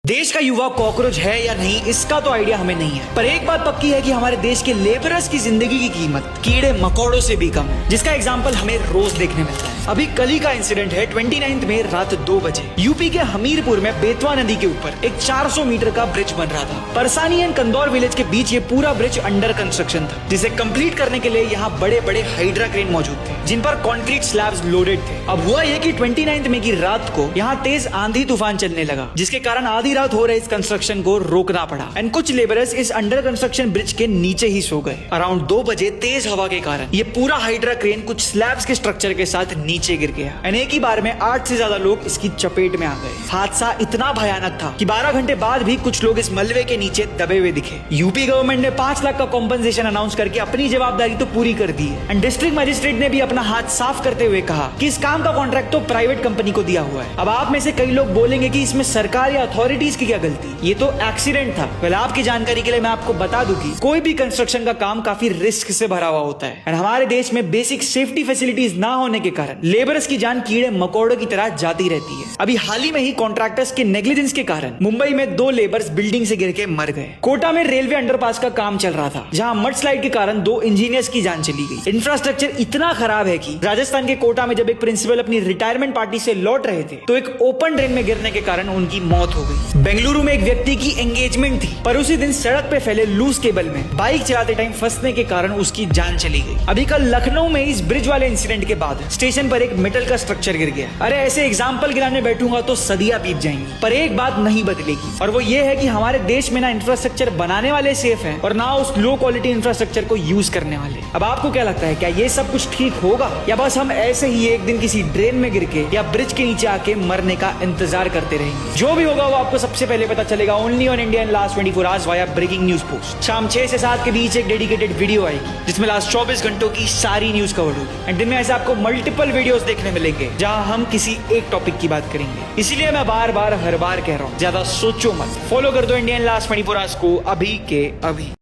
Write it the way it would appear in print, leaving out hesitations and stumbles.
देश का युवा कॉकरोच है या नहीं, इसका तो आइडिया हमें नहीं है, पर एक बात पक्की है कि हमारे देश के लेबरर्स की जिंदगी की कीमत कीड़े मकोड़ों से भी कम है, जिसका एग्जाम्पल हमें रोज देखने मिलता है। अभी कल ही का इंसिडेंट है 29 में रात 2 बजे यूपी के हमीरपुर में बेतवा नदी के ऊपर एक 400 मीटर का ब्रिज बन रहा था। परसानी एंड कंदौर विलेज के बीच ये पूरा ब्रिज अंडर कंस्ट्रक्शन था, जिसे कंप्लीट करने के लिए यहाँ बड़े बड़े हाइड्रा क्रेन मौजूद थे, जिन पर कंक्रीट स्लैब्स लोडेड थे। अब हुआ ये कि 29 में की रात को यहाँ तेज आंधी तूफान चलने लगा, जिसके कारण आधी रात हो रहे इस कंस्ट्रक्शन को रोकना पड़ा एंड कुछ लेबरर्स इस अंडर कंस्ट्रक्शन ब्रिज के नीचे ही सो गए। अराउंड 2 बजे तेज हवा के कारण ये पूरा हाइड्रा क्रेन कुछ स्लैब्स के स्ट्रक्चर के साथ नीचे गिर गया एंड एक ही बार में 8 से ज्यादा लोग इसकी चपेट में आ गए। हादसा इतना भयानक था कि 12 घंटे बाद भी कुछ लोग इस मलबे के नीचे दबे हुए दिखे। यूपी गवर्नमेंट ने 5 लाख का कॉम्पनसेशन अनाउंस करके अपनी जवाबदारी तो पूरी कर दी है एंड डिस्ट्रिक्ट मजिस्ट्रेट ने भी अपना हाथ साफ करते हुए कहा कि इस काम का कॉन्ट्रैक्ट तो प्राइवेट कंपनी को दिया हुआ है। अब आप में से कई लोग बोलेंगे कि इसमें सरकार या अथॉरिटीज की क्या गलती, ये तो एक्सीडेंट था। वेल, आपकी जानकारी के लिए मैं आपको बता दूं कि कोई भी कंस्ट्रक्शन का काम काफी रिस्क से भरा हुआ होता है एंड हमारे देश में बेसिक सेफ्टी फैसिलिटीज ना होने के कारण लेबरर्स की जान कीड़े मकोड़ों की तरह जाती रहती है। अभी हाल ही में ही कॉन्ट्रैक्टर्स के नेग्लिजेंस के कारण मुंबई में 2 लेबर्स बिल्डिंग से गिर के मर गए। कोटा में रेलवे अंडरपास का काम चल रहा था, जहां मड स्लाइड के कारण 2 इंजीनियर्स की जान चली गई। इंफ्रास्ट्रक्चर इतना खराब है कि राजस्थान के कोटा में जब एक प्रिंसिपल अपनी रिटायरमेंट पार्टी से लौट रहे थे तो एक ओपन ड्रेन में गिरने के कारण उनकी मौत हो गई। बेंगलुरु में एक व्यक्ति की एंगेजमेंट थी, पर उसी दिन सड़क पे फैले लूज केबल में बाइक चलाते टाइम फंसने के कारण उसकी जान चली गई। अभी कल लखनऊ में इस ब्रिज वाले इंसिडेंट के बाद स्टेशन पर एक मेटल का स्ट्रक्चर गिर गया। अरे ऐसे एग्जाम्पल गिराने बैठूंगा तो सदियां बीत जाएंगी, पर एक बात नहीं बदलेगी और वो ये है कि हमारे देश में ना इंफ्रास्ट्रक्चर बनाने वाले सेफ हैं और ना उस लो क्वालिटी इंफ्रास्ट्रक्चर को यूज करने वाले। अब आपको क्या लगता है, क्या ये सब कुछ ठीक होगा या बस हम ऐसे ही एक दिन किसी ड्रेन में गिर के या ब्रिज के नीचे आके मरने का इंतजार करते रहेंगे? जो भी होगा वो आपको सबसे पहले पता चलेगा only on India in last 24 hours via breaking news post. शाम 6 से 7 के बीच एक डेडिकेटेड वीडियो आएगी जिसमें लास्ट 24 घंटों की सारी न्यूज कवर होगी एंड दिन में ऐसे आपको मल्टीपल वीडियोस देखने मिलेंगे जहां हम किसी एक टॉपिक की बात करेंगे। इसीलिए मैं बार बार हर बार कह रहा हूं, ज्यादा सोचो मत, फॉलो कर दो इंडिया इन लास्ट 24 आवर्स को अभी के अभी।